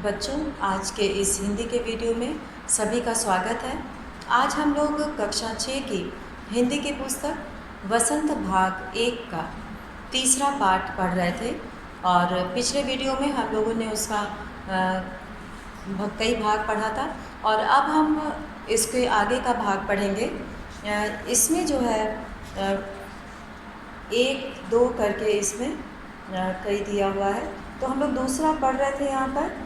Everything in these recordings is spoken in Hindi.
बच्चों, आज के इस हिंदी के वीडियो में सभी का स्वागत है। आज हम लोग कक्षा 6 की हिंदी की पुस्तक वसंत भाग 1 का तीसरा पाठ पढ़ रहे थे और पिछले वीडियो में हम लोगों ने उसका कई भाग पढ़ा था और अब हम इसके आगे का भाग पढ़ेंगे। इसमें जो है 1, 2 करके इसमें कई दिया हुआ है, तो हम लोग दूसरा पढ़ रहे थे यहाँ पर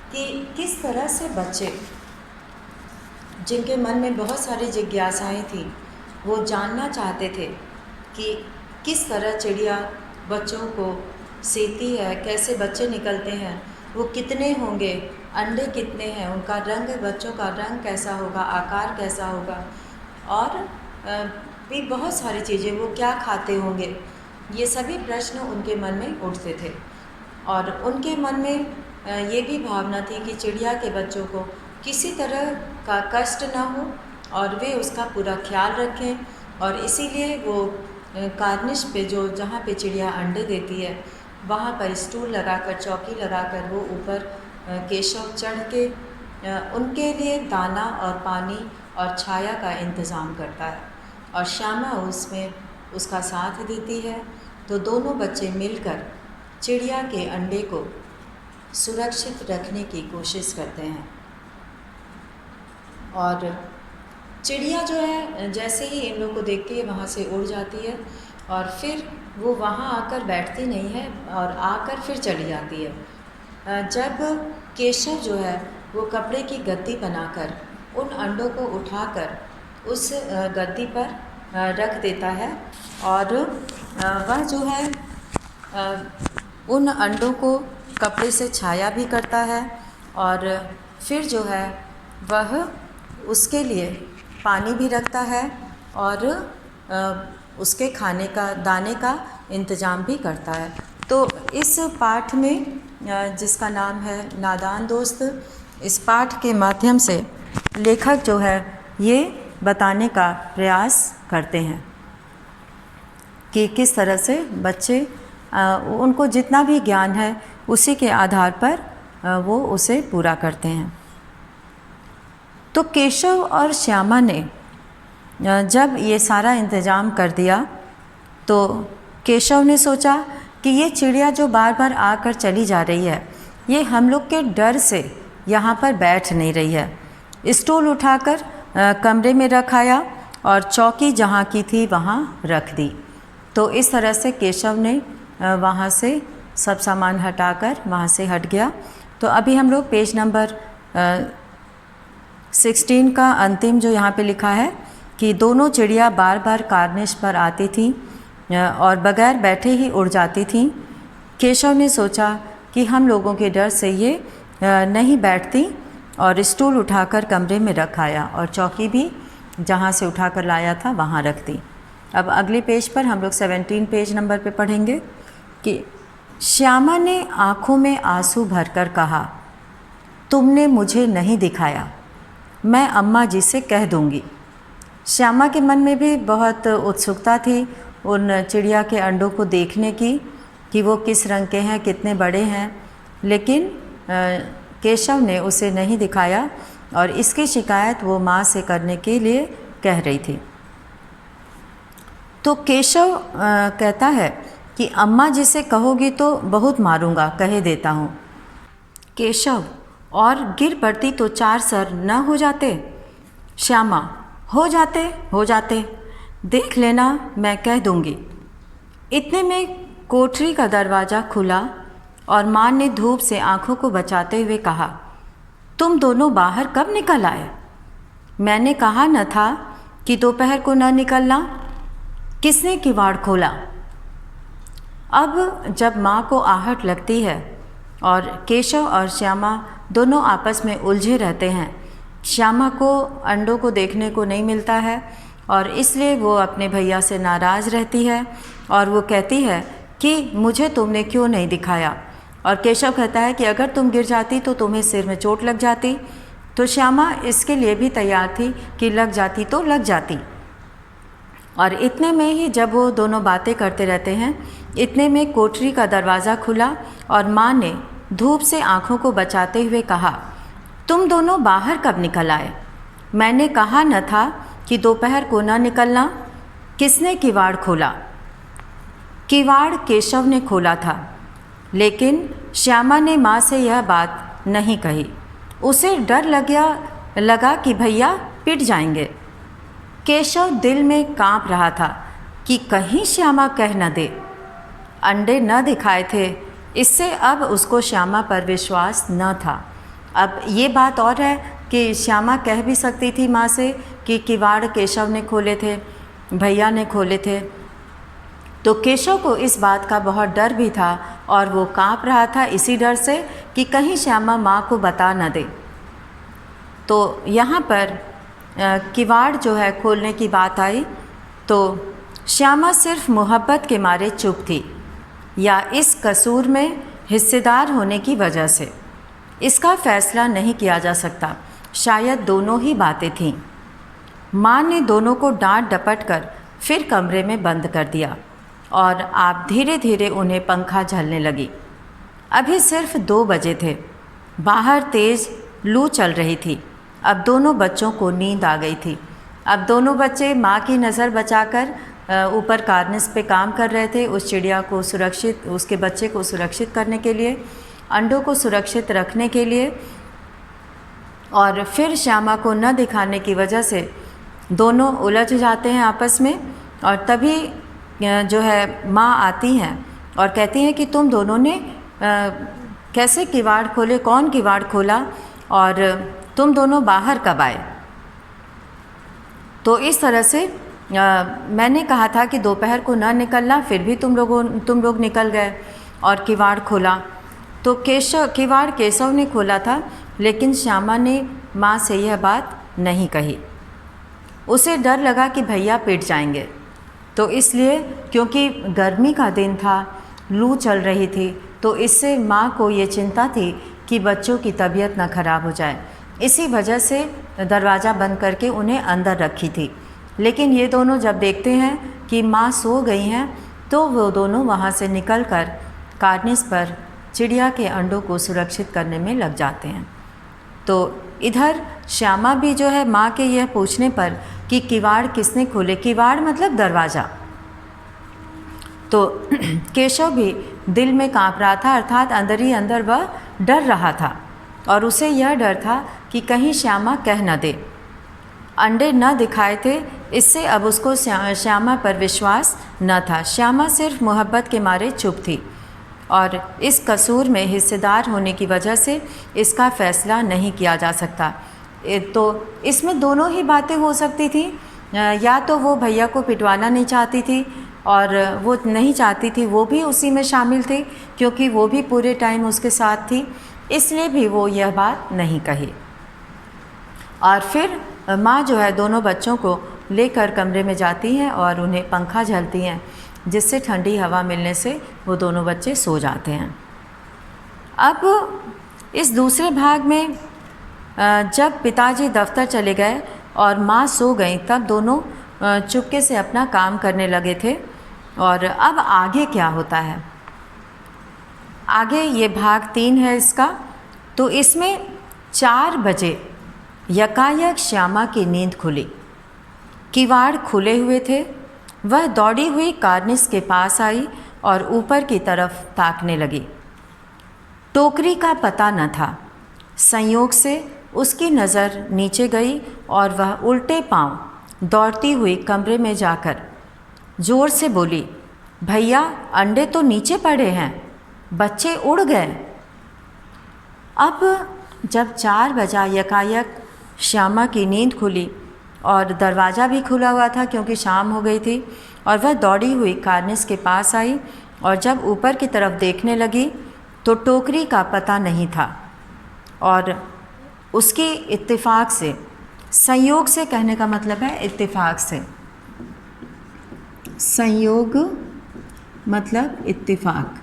कि किस तरह से बच्चे जिनके मन में बहुत सारी जिज्ञासाएं थी, वो जानना चाहते थे कि किस तरह चिड़िया बच्चों को सेती है, कैसे बच्चे निकलते हैं, वो कितने होंगे, अंडे कितने हैं, उनका रंग, बच्चों का रंग कैसा होगा, आकार कैसा होगा और भी बहुत सारी चीज़ें, वो क्या खाते होंगे, ये सभी प्रश्न उनके मन में उठते थे। और उनके मन में ये भी भावना थी कि चिड़िया के बच्चों को किसी तरह का कष्ट ना हो और वे उसका पूरा ख्याल रखें, और इसीलिए वो कार्निश पे जहाँ पे चिड़िया अंडे देती है वहाँ पर स्टूल लगाकर, चौकी लगाकर वो ऊपर केशव चढ़ के उनके लिए दाना और पानी और छाया का इंतज़ाम करता है और श्यामा उसमें उसका साथ देती है। तो दोनों बच्चे मिलकर चिड़िया के अंडे को सुरक्षित रखने की कोशिश करते हैं। और चिड़िया जो है जैसे ही इन लोगों को देखती है वहाँ से उड़ जाती है और फिर वो वहाँ आकर बैठती नहीं है और आकर फिर चली जाती है। जब केशव जो है वो कपड़े की गद्दी बनाकर उन अंडों को उठाकर उस गद्दी पर रख देता है और वह जो है उन अंडों को कपड़े से छाया भी करता है और फिर जो है वह उसके लिए पानी भी रखता है और उसके खाने का, दाने का इंतज़ाम भी करता है। तो इस पाठ में जिसका नाम है नादान दोस्त, इस पाठ के माध्यम से लेखक जो है ये बताने का प्रयास करते हैं कि किस तरह से बच्चे उनको जितना भी ज्ञान है उसी के आधार पर वो उसे पूरा करते हैं। तो केशव और श्यामा ने जब ये सारा इंतज़ाम कर दिया तो केशव ने सोचा कि ये चिड़िया जो बार बार आकर चली जा रही है, ये हम लोग के डर से यहाँ पर बैठ नहीं रही है। स्टूल उठाकर कमरे में रखाया और चौकी जहाँ की थी वहाँ रख दी। तो इस तरह से केशव ने वहाँ से सब सामान हटाकर वहाँ से हट गया। तो अभी हम लोग पेज नंबर 16 का अंतिम जो यहाँ पे लिखा है कि दोनों चिड़िया बार बार कार्निश पर आती थीं और बगैर बैठे ही उड़ जाती थीं। केशव ने सोचा कि हम लोगों के डर से ये नहीं बैठती और स्टूल उठाकर कमरे में रख आया और चौकी भी जहाँ से उठाकर लाया था वहाँ रख दी। अब अगले पेज पर हम लोग 17 पेज नंबर पे पढ़ेंगे कि श्यामा ने आँखों में आंसू भरकर कहा, तुमने मुझे नहीं दिखाया, मैं अम्मा जी से कह दूँगी। श्यामा के मन में भी बहुत उत्सुकता थी उन चिड़िया के अंडों को देखने की कि वो किस रंग के हैं, कितने बड़े हैं, लेकिन केशव ने उसे नहीं दिखाया और इसकी शिकायत वो माँ से करने के लिए कह रही थी। तो केशव कहता है कि अम्मा जी से कहोगी तो बहुत मारूंगा, कहे देता हूँ। केशव, और गिर पड़ती तो 4 सर न हो जाते? श्यामा, हो जाते, देख लेना, मैं कह दूँगी। इतने में कोठरी का दरवाज़ा खुला और माँ ने धूप से आँखों को बचाते हुए कहा, तुम दोनों बाहर कब निकल आए? मैंने कहा न था कि दोपहर को न निकलना। किसने किवाड़ खोला? अब जब माँ को आहट लगती है और केशव और श्यामा दोनों आपस में उलझे रहते हैं, श्यामा को अंडों को देखने को नहीं मिलता है और इसलिए वो अपने भैया से नाराज़ रहती है और वो कहती है कि मुझे तुमने क्यों नहीं दिखाया। और केशव कहता है कि अगर तुम गिर जाती तो तुम्हें सिर में चोट लग जाती। तो श्यामा इसके लिए भी तैयार थी कि लग जाती तो लग जाती। और इतने में ही जब वो दोनों बातें करते रहते हैं, इतने में कोठरी का दरवाज़ा खुला और माँ ने धूप से आंखों को बचाते हुए कहा, तुम दोनों बाहर कब निकल आए? मैंने कहा न था कि दोपहर को न निकलना। किसने किवाड़ खोला? किवाड़ केशव ने खोला था, लेकिन श्यामा ने माँ से यह बात नहीं कही। उसे डर लगा कि भैया पिट जाएंगे। केशव दिल में कांप रहा था कि कहीं श्यामा कह न दे। अंडे न दिखाए थे, इससे अब उसको श्यामा पर विश्वास न था। अब ये बात और है कि श्यामा कह भी सकती थी माँ से कि किवाड़ केशव ने खोले थे, भैया ने खोले थे। तो केशव को इस बात का बहुत डर भी था और वो कांप रहा था इसी डर से कि कहीं श्यामा माँ को बता न दे। तो यहाँ पर किवाड़ जो है खोलने की बात आई तो श्यामा सिर्फ मोहब्बत के मारे चुप थी या इस कसूर में हिस्सेदार होने की वजह से। इसका फैसला नहीं किया जा सकता, शायद दोनों ही बातें थीं। माँ ने दोनों को डांट डपट कर फिर कमरे में बंद कर दिया और आप धीरे धीरे उन्हें पंखा झलने लगी। अभी सिर्फ 2 बजे थे। बाहर तेज़ लू चल रही थी। अब दोनों बच्चों को नींद आ गई थी। अब दोनों बच्चे माँ की नज़र बचाकर ऊपर कार्निस पे काम कर रहे थे, उस चिड़िया को सुरक्षित, उसके बच्चे को सुरक्षित करने के लिए, अंडों को सुरक्षित रखने के लिए। और फिर श्यामा को न दिखाने की वजह से दोनों उलझ जाते हैं आपस में। और तभी जो है माँ आती हैं और कहती हैं कि तुम दोनों ने कैसे किवाड़ खोले, कौन किवाड़ खोला और तुम दोनों बाहर कब आए? तो इस तरह से मैंने कहा था कि दोपहर को न निकलना, फिर भी तुम लोग निकल गए और किवाड़ खोला। तो किवाड़ केशव ने खोला था, लेकिन श्यामा ने माँ से यह बात नहीं कही। उसे डर लगा कि भैया पिट जाएंगे, तो इसलिए क्योंकि गर्मी का दिन था, लू चल रही थी, तो इससे माँ को ये चिंता थी कि बच्चों की तबीयत न खराब हो जाए। इसी वजह से दरवाज़ा बंद करके उन्हें अंदर रखी थी। लेकिन ये दोनों जब देखते हैं कि माँ सो गई हैं, तो वो दोनों वहाँ से निकलकर कार्निस पर चिड़िया के अंडों को सुरक्षित करने में लग जाते हैं। तो इधर श्यामा भी जो है माँ के यह पूछने पर कि किवाड़ किसने खोले, किवाड़ मतलब दरवाज़ा, तो केशव भी दिल में काँप रहा था, अर्थात अंदर ही अंदर वह डर रहा था और उसे यह डर था कि कहीं श्यामा कह न दे। अंडे न दिखाए थे, इससे अब उसको श्यामा पर विश्वास न था। श्यामा सिर्फ मोहब्बत के मारे चुप थी और इस कसूर में हिस्सेदार होने की वजह से इसका फैसला नहीं किया जा सकता। तो इसमें दोनों ही बातें हो सकती थी, या तो वो भैया को पिटवाना नहीं चाहती थी और वो नहीं चाहती थी वो भी उसी में शामिल थी, क्योंकि वो भी पूरे टाइम उसके साथ थी, इसलिए भी वो यह बात नहीं कही। और फिर माँ जो है दोनों बच्चों को लेकर कमरे में जाती हैं और उन्हें पंखा झलती हैं, जिससे ठंडी हवा मिलने से वो दोनों बच्चे सो जाते हैं। अब इस दूसरे भाग में जब पिताजी दफ्तर चले गए और माँ सो गई, तब दोनों चुपके से अपना काम करने लगे थे। और अब आगे क्या होता है, आगे ये भाग 3 है इसका। तो इसमें 4 बजे यकायक श्यामा की नींद खुली। किवाड़ खुले हुए थे। वह दौड़ी हुई कार्निस के पास आई और ऊपर की तरफ ताकने लगी। टोकरी का पता न था। संयोग से उसकी नज़र नीचे गई और वह उल्टे पांव दौड़ती हुई कमरे में जाकर ज़ोर से बोली, भैया अंडे तो नीचे पड़े हैं, बच्चे उड़ गए। अब जब 4 बजा यकायक श्यामा की नींद खुली और दरवाज़ा भी खुला हुआ था क्योंकि शाम हो गई थी, और वह दौड़ी हुई कार्निस के पास आई और जब ऊपर की तरफ देखने लगी तो टोकरी का पता नहीं था। और उसकी इत्तेफाक से, संयोग से कहने का मतलब है इत्तेफाक से, संयोग मतलब इत्तेफाक,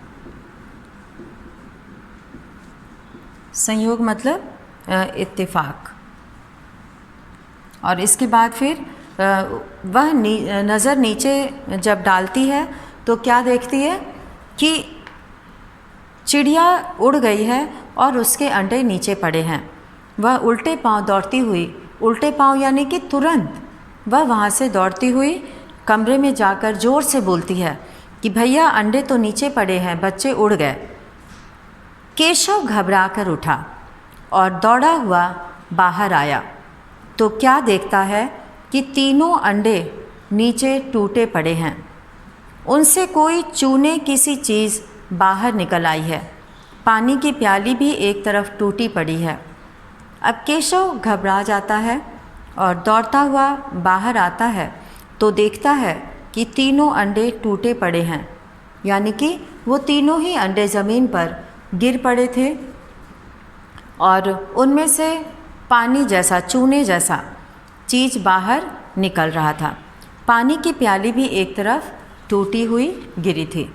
संयोग मतलब इत्तेफाक। और इसके बाद फिर वह नज़र नीचे जब डालती है तो क्या देखती है कि चिड़िया उड़ गई है और उसके अंडे नीचे पड़े हैं। वह उल्टे पांव दौड़ती हुई, उल्टे पांव यानी कि तुरंत वह वहाँ से दौड़ती हुई कमरे में जाकर ज़ोर से बोलती है कि भैया अंडे तो नीचे पड़े हैं, बच्चे उड़ गए। केशव घबरा कर उठा और दौड़ा हुआ बाहर आया तो क्या देखता है कि तीनों अंडे नीचे टूटे पड़े हैं। उनसे कोई चूने किसी चीज़ बाहर निकल आई है। पानी की प्याली भी एक तरफ टूटी पड़ी है। अब केशव घबरा जाता है और दौड़ता हुआ बाहर आता है तो देखता है कि तीनों अंडे टूटे पड़े हैं, यानी कि वो तीनों ही अंडे ज़मीन पर गिर पड़े थे और उनमें से पानी जैसा, चूने जैसा चीज़ बाहर निकल रहा था। पानी की प्याली भी एक तरफ टूटी हुई गिरी थी,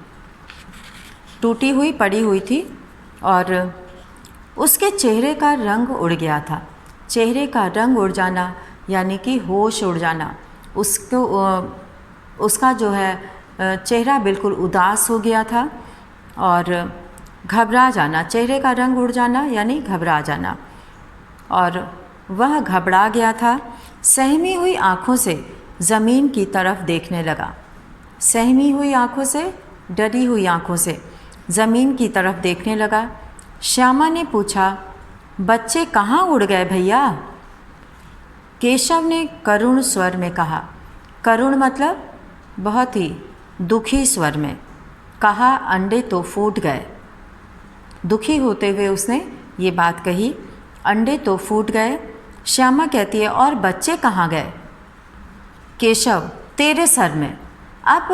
टूटी हुई पड़ी हुई थी और उसके चेहरे का रंग उड़ गया था। चेहरे का रंग उड़ जाना यानी कि होश उड़ जाना। उसका जो है चेहरा बिल्कुल उदास हो गया था और घबरा जाना। चेहरे का रंग उड़ जाना यानी घबरा जाना, और वह घबरा गया था। सहमी हुई आँखों से ज़मीन की तरफ देखने लगा। सहमी हुई आँखों से, डरी हुई आँखों से ज़मीन की तरफ देखने लगा। श्यामा ने पूछा, बच्चे कहाँ उड़ गए भैया? केशव ने करुण स्वर में कहा। करुण मतलब बहुत ही दुखी स्वर में कहा, अंडे तो फूट गए। दुखी होते हुए उसने ये बात कही, अंडे तो फूट गए। श्यामा कहती है, और बच्चे कहाँ गए? केशव, तेरे सर में। अब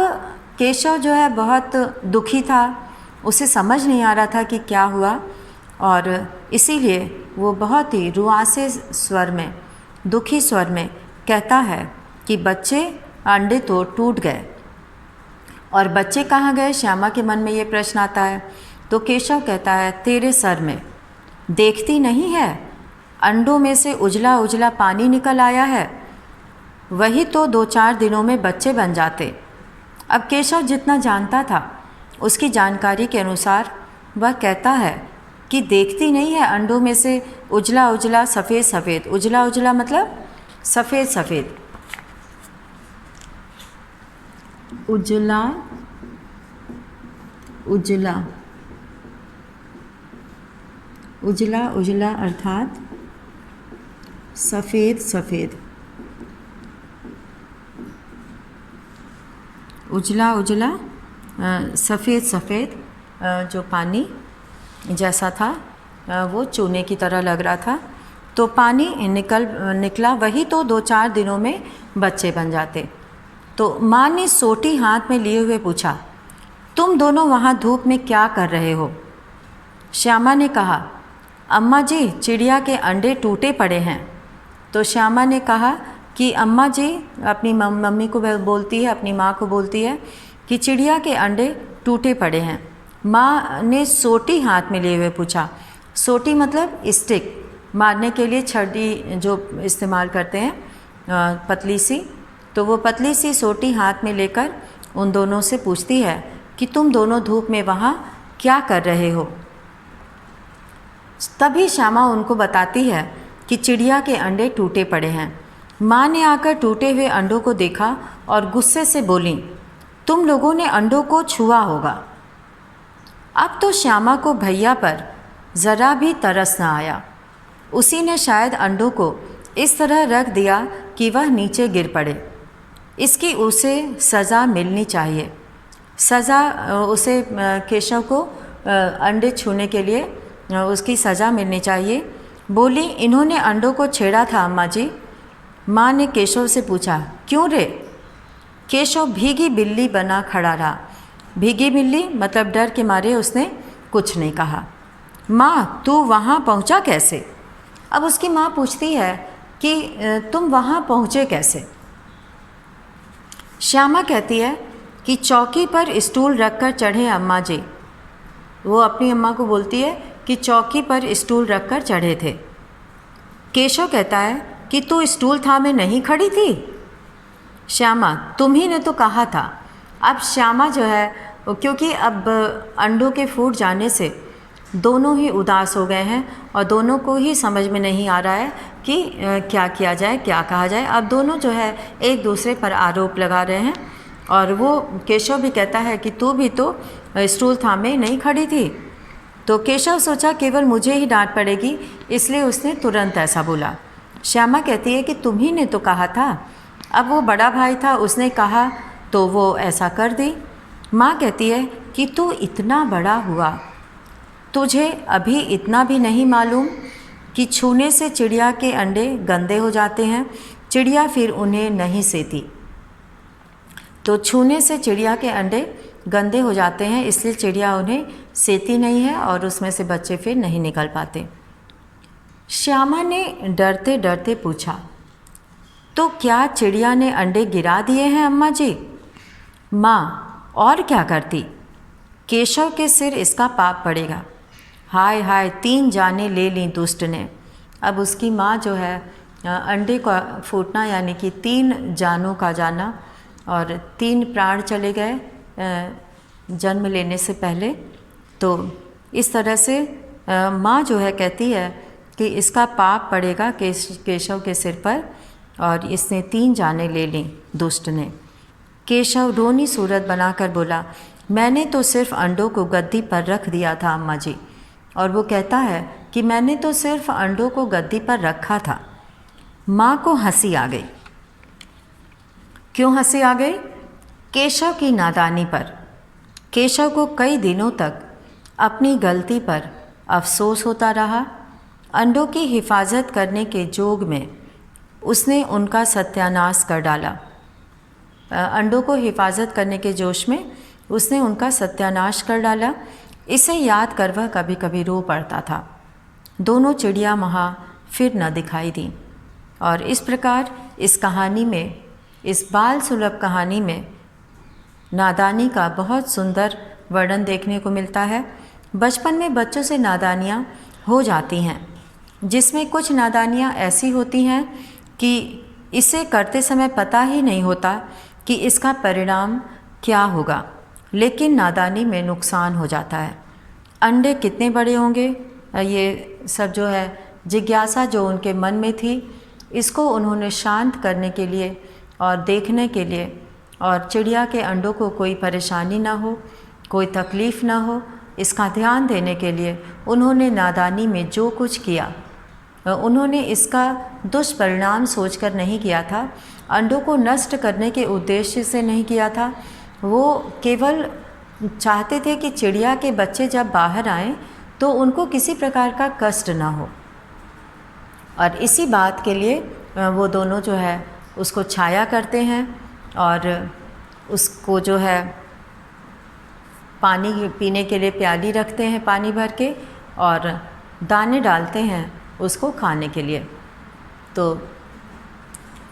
केशव जो है बहुत दुखी था, उसे समझ नहीं आ रहा था कि क्या हुआ, और इसीलिए वो बहुत ही रुआसे स्वर में, दुखी स्वर में कहता है कि बच्चे, अंडे तो टूट गए। और बच्चे कहाँ गए? श्यामा के मन में ये प्रश्न आता है। तो केशव कहता है, तेरे सर में। देखती नहीं है, अंडों में से उजला उजला पानी निकल आया है, वही तो 2-4 दिनों में बच्चे बन जाते। अब केशव जितना जानता था उसकी जानकारी के अनुसार वह कहता है कि देखती नहीं है, अंडों में से उजला उजला सफ़ेद सफ़ेद, उजला उजला मतलब सफ़ेद सफ़ेद, उजला उजला, उजला उजला अर्थात सफ़ेद सफ़ेद, उजला उजला सफ़ेद सफ़ेद जो पानी जैसा था वो चूने की तरह लग रहा था। तो पानी निकला, वही तो 2-4 दिनों में बच्चे बन जाते। तो माँ ने सोटी हाथ में लिए हुए पूछा, तुम दोनों वहाँ धूप में क्या कर रहे हो? श्यामा ने कहा, अम्मा जी, चिड़िया के अंडे टूटे पड़े हैं। तो श्यामा ने कहा कि अम्मा जी, अपनी मम्मी को बोलती है, अपनी माँ को बोलती है कि चिड़िया के अंडे टूटे पड़े हैं। माँ ने सोटी हाथ में लिए हुए पूछा। सोटी मतलब स्टिक, मारने के लिए छड़ी जो इस्तेमाल करते हैं, पतली सी। तो वो पतली सी सोटी हाथ में लेकर उन दोनों से पूछती है कि तुम दोनों धूप में वहाँ क्या कर रहे हो? तभी श्यामा उनको बताती है कि चिड़िया के अंडे टूटे पड़े हैं। माँ ने आकर टूटे हुए अंडों को देखा और गुस्से से बोली, तुम लोगों ने अंडों को छुआ होगा। अब तो श्यामा को भैया पर ज़रा भी तरस न आया। उसी ने शायद अंडों को इस तरह रख दिया कि वह नीचे गिर पड़े। इसकी उसे सज़ा मिलनी चाहिए। सज़ा उसे, केशव को अंडे छूने के लिए उसकी सज़ा मिलनी चाहिए। बोली, इन्होंने अंडों को छेड़ा था अम्मा जी। माँ ने केशव से पूछा, क्यों रे? केशव भीगी बिल्ली बना खड़ा रहा। भीगी बिल्ली मतलब डर के मारे उसने कुछ नहीं कहा। माँ, तू वहाँ पहुँचा कैसे? अब उसकी माँ पूछती है कि तुम वहाँ पहुँचे कैसे? श्यामा कहती है कि चौकी पर स्टूल रखकर चढ़े अम्मा जी। वो अपनी अम्मा को बोलती है कि चौकी पर स्टूल रखकर चढ़े थे। केशव कहता है कि तू स्टूल थामे नहीं खड़ी थी? श्यामा, तुम ही ने तो कहा था। अब श्यामा जो है, क्योंकि अब अंडों के फूट जाने से दोनों ही उदास हो गए हैं और दोनों को ही समझ में नहीं आ रहा है कि क्या किया जाए, क्या कहा जाए। अब दोनों जो है एक दूसरे पर आरोप लगा रहे हैं और वो केशव भी कहता है कि तू भी तो स्टूल थामे नहीं खड़ी थी। तो केशव सोचा केवल मुझे ही डांट पड़ेगी, इसलिए उसने तुरंत ऐसा बोला। श्यामा कहती है कि तुम्ही ने तो कहा था। अब वो बड़ा भाई था, उसने कहा तो वो ऐसा कर दी। माँ कहती है कि तू इतना बड़ा हुआ, तुझे अभी इतना भी नहीं मालूम कि छूने से चिड़िया के अंडे गंदे हो जाते हैं, चिड़िया फिर उन्हें नहीं सेती। तो छूने से चिड़िया के अंडे गंदे हो जाते हैं, इसलिए चिड़िया उन्हें सेती नहीं है और उसमें से बच्चे फिर नहीं निकल पाते। श्यामा ने डरते डरते पूछा, तो क्या चिड़िया ने अंडे गिरा दिए हैं अम्मा जी? माँ, और क्या करती? केशव के सिर इसका पाप पड़ेगा। हाय हाय, 3 जाने ले ली दुष्ट ने। अब उसकी माँ जो है अंडे का फूटना यानी कि 3 जानों का जाना और 3 प्राण चले गए जन्म लेने से पहले। तो इस तरह से माँ जो है कहती है कि इसका पाप पड़ेगा केशव के सिर पर और इसने 3 जाने ले ली दुष्ट ने। केशव रोनी सूरत बनाकर बोला, मैंने तो सिर्फ अंडों को गद्दी पर रख दिया था अम्मा जी। और वो कहता है कि मैंने तो सिर्फ अंडों को गद्दी पर रखा था। माँ को हंसी आ गई। क्यों हंसी आ गई? केशव की नादानी पर। केशव को कई दिनों तक अपनी गलती पर अफसोस होता रहा। अंडों की हिफाजत करने के जोग में उसने उनका सत्यानाश कर डाला। अंडों को हिफाजत करने के जोश में उसने उनका सत्यानाश कर डाला। इसे याद कर वह कभी कभी रो पड़ता था। दोनों चिड़िया वहाँ फिर न दिखाई दी। और इस प्रकार इस कहानी में, इस बाल सुलभ कहानी में नादानी का बहुत सुंदर वर्णन देखने को मिलता है। बचपन में बच्चों से नादानियाँ हो जाती हैं, जिसमें कुछ नादानियाँ ऐसी होती हैं कि इसे करते समय पता ही नहीं होता कि इसका परिणाम क्या होगा, लेकिन नादानी में नुकसान हो जाता है। अंडे कितने बड़े होंगे, ये सब जो है जिज्ञासा जो उनके मन में थी, इसको उन्होंने शांत करने के लिए और देखने के लिए और चिड़िया के अंडों को कोई परेशानी ना हो, कोई तकलीफ़ ना हो, इसका ध्यान देने के लिए उन्होंने नादानी में जो कुछ किया, उन्होंने इसका दुष्परिणाम सोचकर नहीं किया था, अंडों को नष्ट करने के उद्देश्य से नहीं किया था। वो केवल चाहते थे कि चिड़िया के बच्चे जब बाहर आएं तो उनको किसी प्रकार का कष्ट ना हो। और इसी बात के लिए वो दोनों जो है उसको छाया करते हैं और उसको जो है पानी पीने के लिए प्याली रखते हैं पानी भर के और दाने डालते हैं उसको खाने के लिए। तो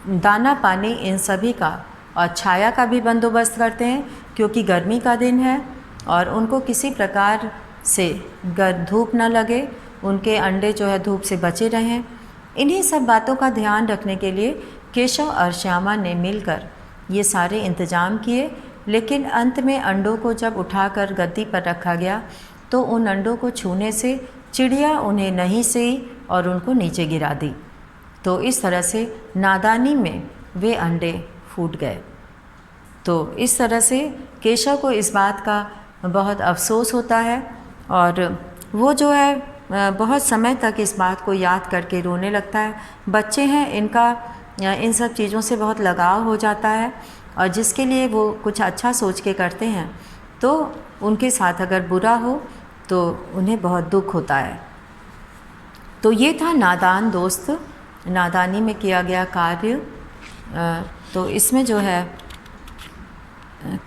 दाना पानी इन सभी का और छाया का भी बंदोबस्त करते हैं, क्योंकि गर्मी का दिन है और उनको किसी प्रकार से धूप न लगे, उनके अंडे जो है धूप से बचे रहें। इन्हीं सब बातों का ध्यान रखने के लिए केशव और श्यामा ने मिलकर ये सारे इंतजाम किए। लेकिन अंत में अंडों को जब उठाकर गद्दी पर रखा गया तो उन अंडों को छूने से चिड़िया उन्हें नहीं सही और उनको नीचे गिरा दी। तो इस तरह से नादानी में वे अंडे फूट गए। तो इस तरह से केशव को इस बात का बहुत अफसोस होता है और वो जो है बहुत समय तक इस बात को याद करके रोने लगता है। बच्चे हैं, इनका इन सब चीज़ों से बहुत लगाव हो जाता है और जिसके लिए वो कुछ अच्छा सोच के करते हैं तो उनके साथ अगर बुरा हो तो उन्हें बहुत दुख होता है। तो ये था नादान दोस्त, नादानी में किया गया कार्य। तो इसमें जो है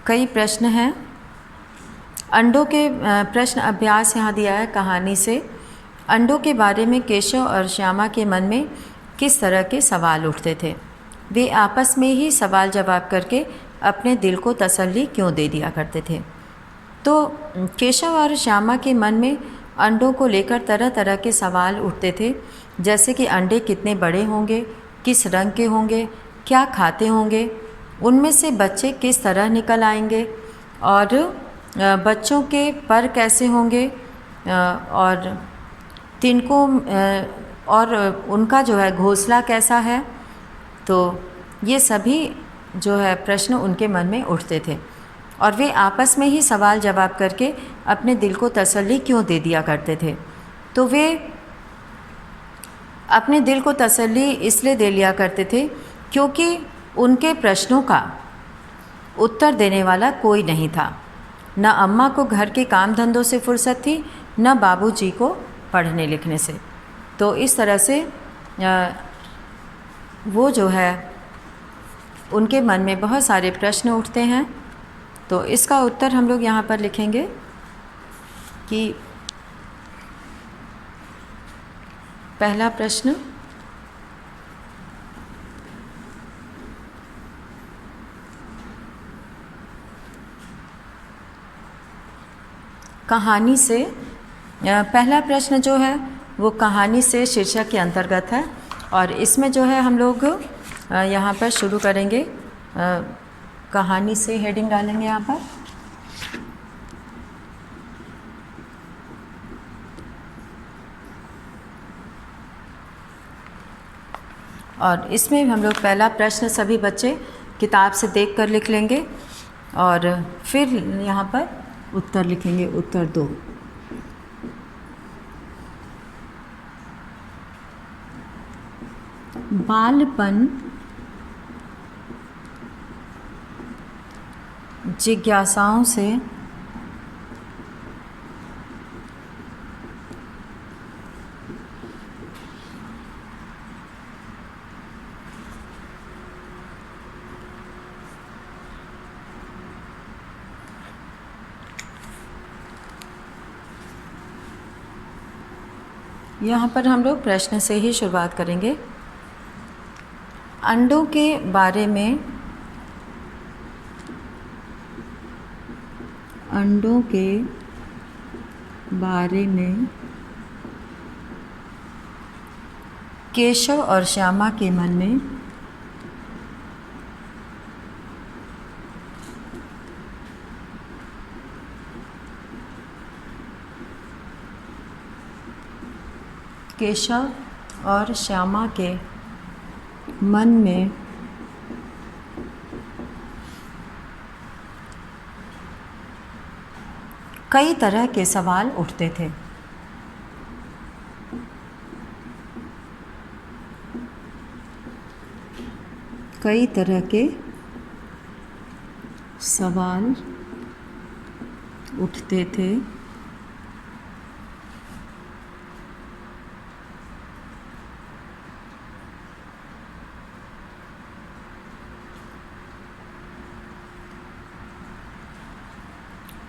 कई प्रश्न हैं। अंडों के प्रश्न अभ्यास यहाँ दिया है कहानी से। अंडों के बारे में केशव और श्यामा के मन में किस तरह के सवाल उठते थे? वे आपस में ही सवाल जवाब करके अपने दिल को तसल्ली क्यों दे दिया करते थे? तो केशव और श्यामा के मन में अंडों को लेकर तरह तरह के सवाल उठते थे, जैसे कि अंडे कितने बड़े होंगे, किस रंग के होंगे, क्या खाते होंगे, उनमें से बच्चे किस तरह निकल आएंगे और बच्चों के पर कैसे होंगे, और तिनको और उनका जो है घोंसला कैसा है, तो ये सभी जो है प्रश्न उनके मन में उठते थे और वे आपस में ही सवाल जवाब करके अपने दिल को तसल्ली क्यों दे दिया करते थे। तो वे अपने दिल को तसल्ली इसलिए दे लिया करते थे क्योंकि उनके प्रश्नों का उत्तर देने वाला कोई नहीं था। न अम्मा को घर के काम धंधों से फुर्सत थी, न बाबूजी को पढ़ने लिखने से। तो इस तरह से वो जो है उनके मन में बहुत सारे प्रश्न उठते हैं। तो इसका उत्तर हम लोग यहाँ पर लिखेंगे कि पहला प्रश्न, कहानी से, पहला प्रश्न जो है वो कहानी से शीर्षक के अंतर्गत है और इसमें जो है हम लोग यहाँ पर शुरू करेंगे, कहानी से हेडिंग डालेंगे यहाँ पर। और इसमें हम लोग पहला प्रश्न सभी बच्चे किताब से देखकर लिख लेंगे और फिर यहाँ पर उत्तर लिखेंगे, उत्तर 2। बालपन जिज्ञासाओं से यहाँ पर हम लोग प्रश्न से ही शुरुआत करेंगे। अंडों के बारे में, अंडों के बारे में केशव और श्यामा के मन में केशव और श्यामा के मन में कई तरह के सवाल उठते थे। कई तरह के सवाल उठते थे।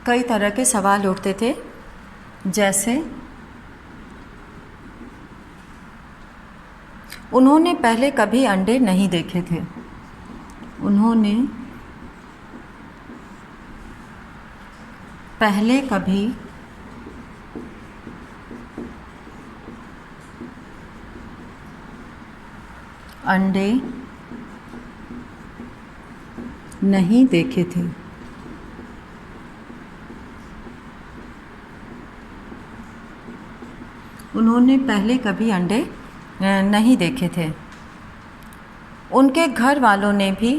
कई तरह के सवाल उठते थे, जैसे उन्होंने पहले कभी अंडे नहीं देखे थे। उन्होंने पहले कभी अंडे नहीं देखे थे। उन्होंने पहले कभी अंडे नहीं देखे थे। उनके घर वालों ने भी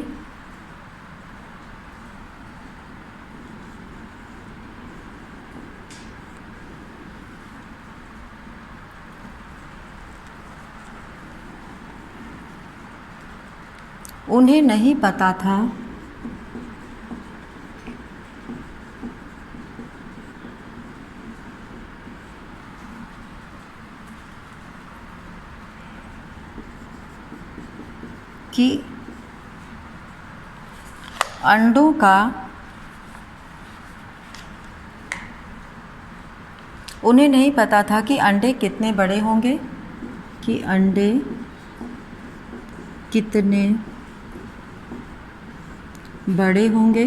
उन्हें नहीं पता था कि अंडों का, उन्हें नहीं पता था कि अंडे कितने बड़े होंगे, कि अंडे कितने बड़े होंगे,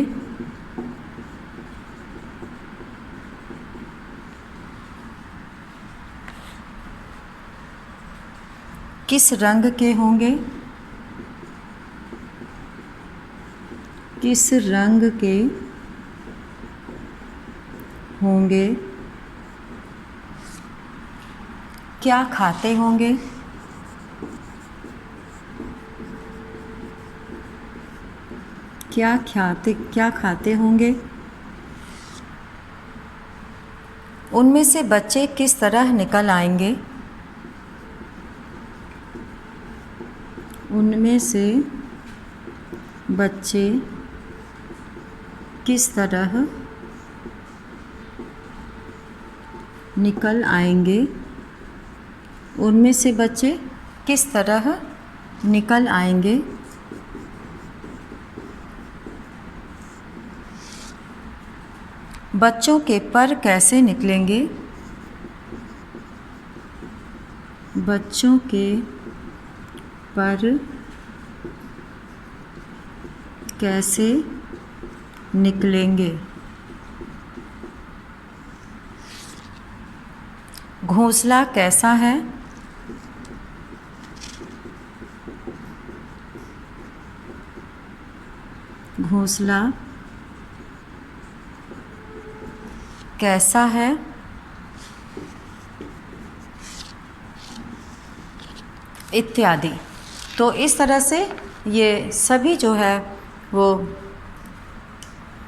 किस रंग के होंगे, किस रंग के होंगे, क्या खाते होंगे? क्या खाते होंगे? उनमें से बच्चे किस तरह निकल आएंगे? उनमें से बच्चे किस तरह निकल आएंगे? उनमें से बच्चे किस तरह निकल आएंगे? बच्चों के पर कैसे निकलेंगे? बच्चों के पर कैसे निकलेंगे? घोंसला कैसा है? घोंसला कैसा है? इत्यादि। तो इस तरह से ये सभी जो है वो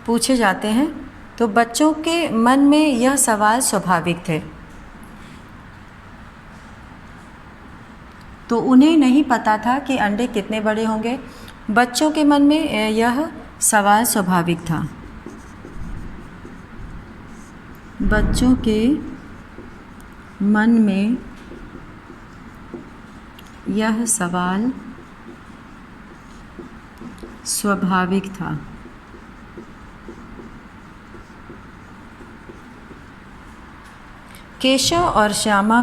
पूछे जाते हैं। तो बच्चों के मन में यह सवाल स्वाभाविक थे। तो उन्हें नहीं पता था कि अंडे कितने बड़े होंगे। बच्चों के मन में यह सवाल स्वाभाविक था। बच्चों के मन में यह सवाल स्वाभाविक था। केशव और श्यामा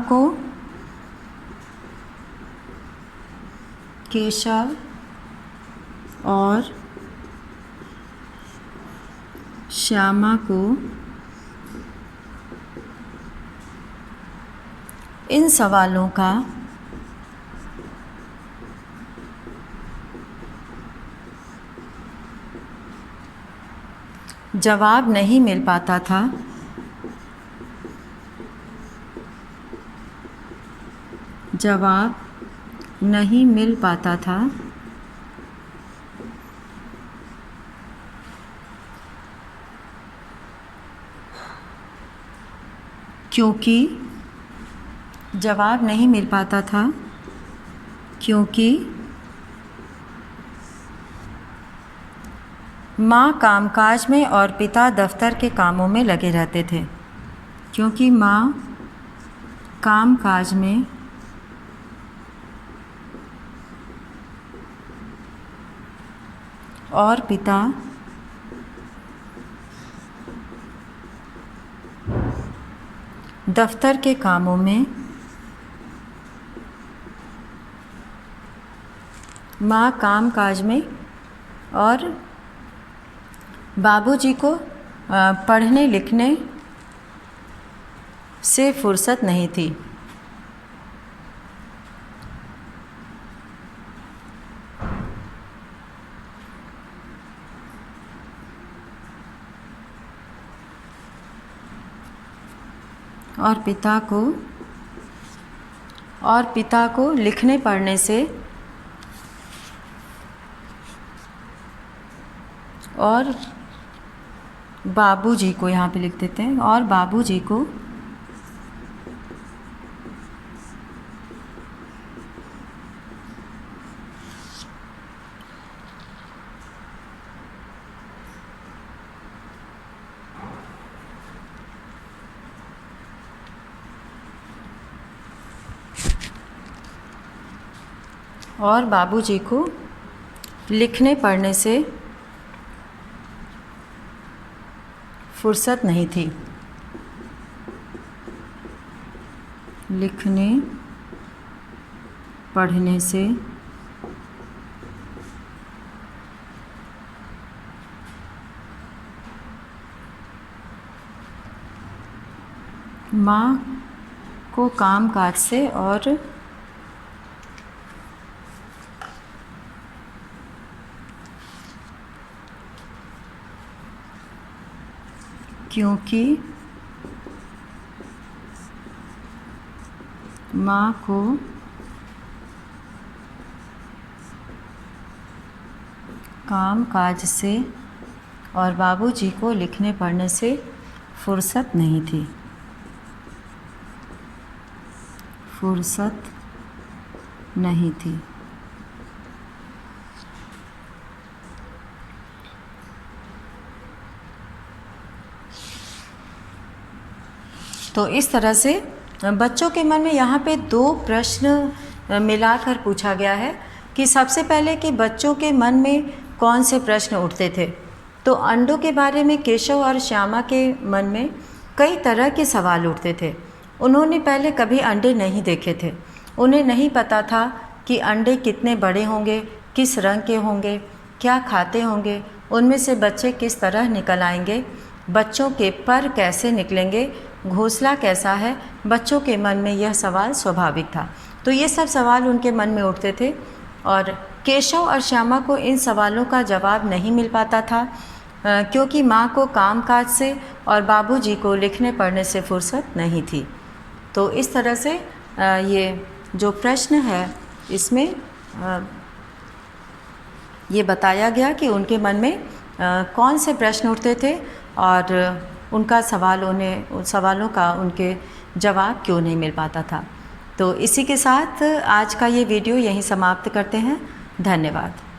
को इन सवालों का जवाब नहीं मिल पाता था। क्योंकि माँ कामकाज में और पिता दफ्तर के कामों में लगे रहते थे। क्योंकि माँ कामकाज में और पिता दफ्तर के कामों में, माँ कामकाज में और बाबूजी को पढ़ने लिखने से फुर्सत नहीं थी। और पिता को लिखने पढ़ने से और बाबूजी को यहाँ पे लिख देते हैं, और बाबूजी को लिखने पढ़ने से फुर्सत नहीं थी। लिखने पढ़ने से माँ को कामकाज से और क्योंकि माँ को काम काज से और बाबूजी को लिखने पढ़ने से फुर्सत नहीं थी। फुर्सत नहीं थी। तो इस तरह से बच्चों के मन में यहाँ पे दो प्रश्न मिलाकर पूछा गया है कि सबसे पहले कि बच्चों के मन में कौन से प्रश्न उठते थे। तो अंडों के बारे में केशव और श्यामा के मन में कई तरह के सवाल उठते थे। उन्होंने पहले कभी अंडे नहीं देखे थे। उन्हें नहीं पता था कि अंडे कितने बड़े होंगे, किस रंग के होंगे, क्या खाते होंगे, उनमें से बच्चे किस तरह निकल आएंगे, बच्चों के पर कैसे निकलेंगे, घोंसला कैसा है। बच्चों के मन में यह सवाल स्वाभाविक था। तो ये सब सवाल उनके मन में उठते थे और केशव और श्यामा को इन सवालों का जवाब नहीं मिल पाता था क्योंकि माँ को कामकाज से और बाबूजी को लिखने पढ़ने से फुर्सत नहीं थी। तो इस तरह से ये जो प्रश्न है इसमें ये बताया गया कि उनके मन में कौन से प्रश्न उठते थे और उनका उन सवालों का उनके जवाब क्यों नहीं मिल पाता था। तो इसी के साथ आज का ये वीडियो यहीं समाप्त करते हैं। धन्यवाद।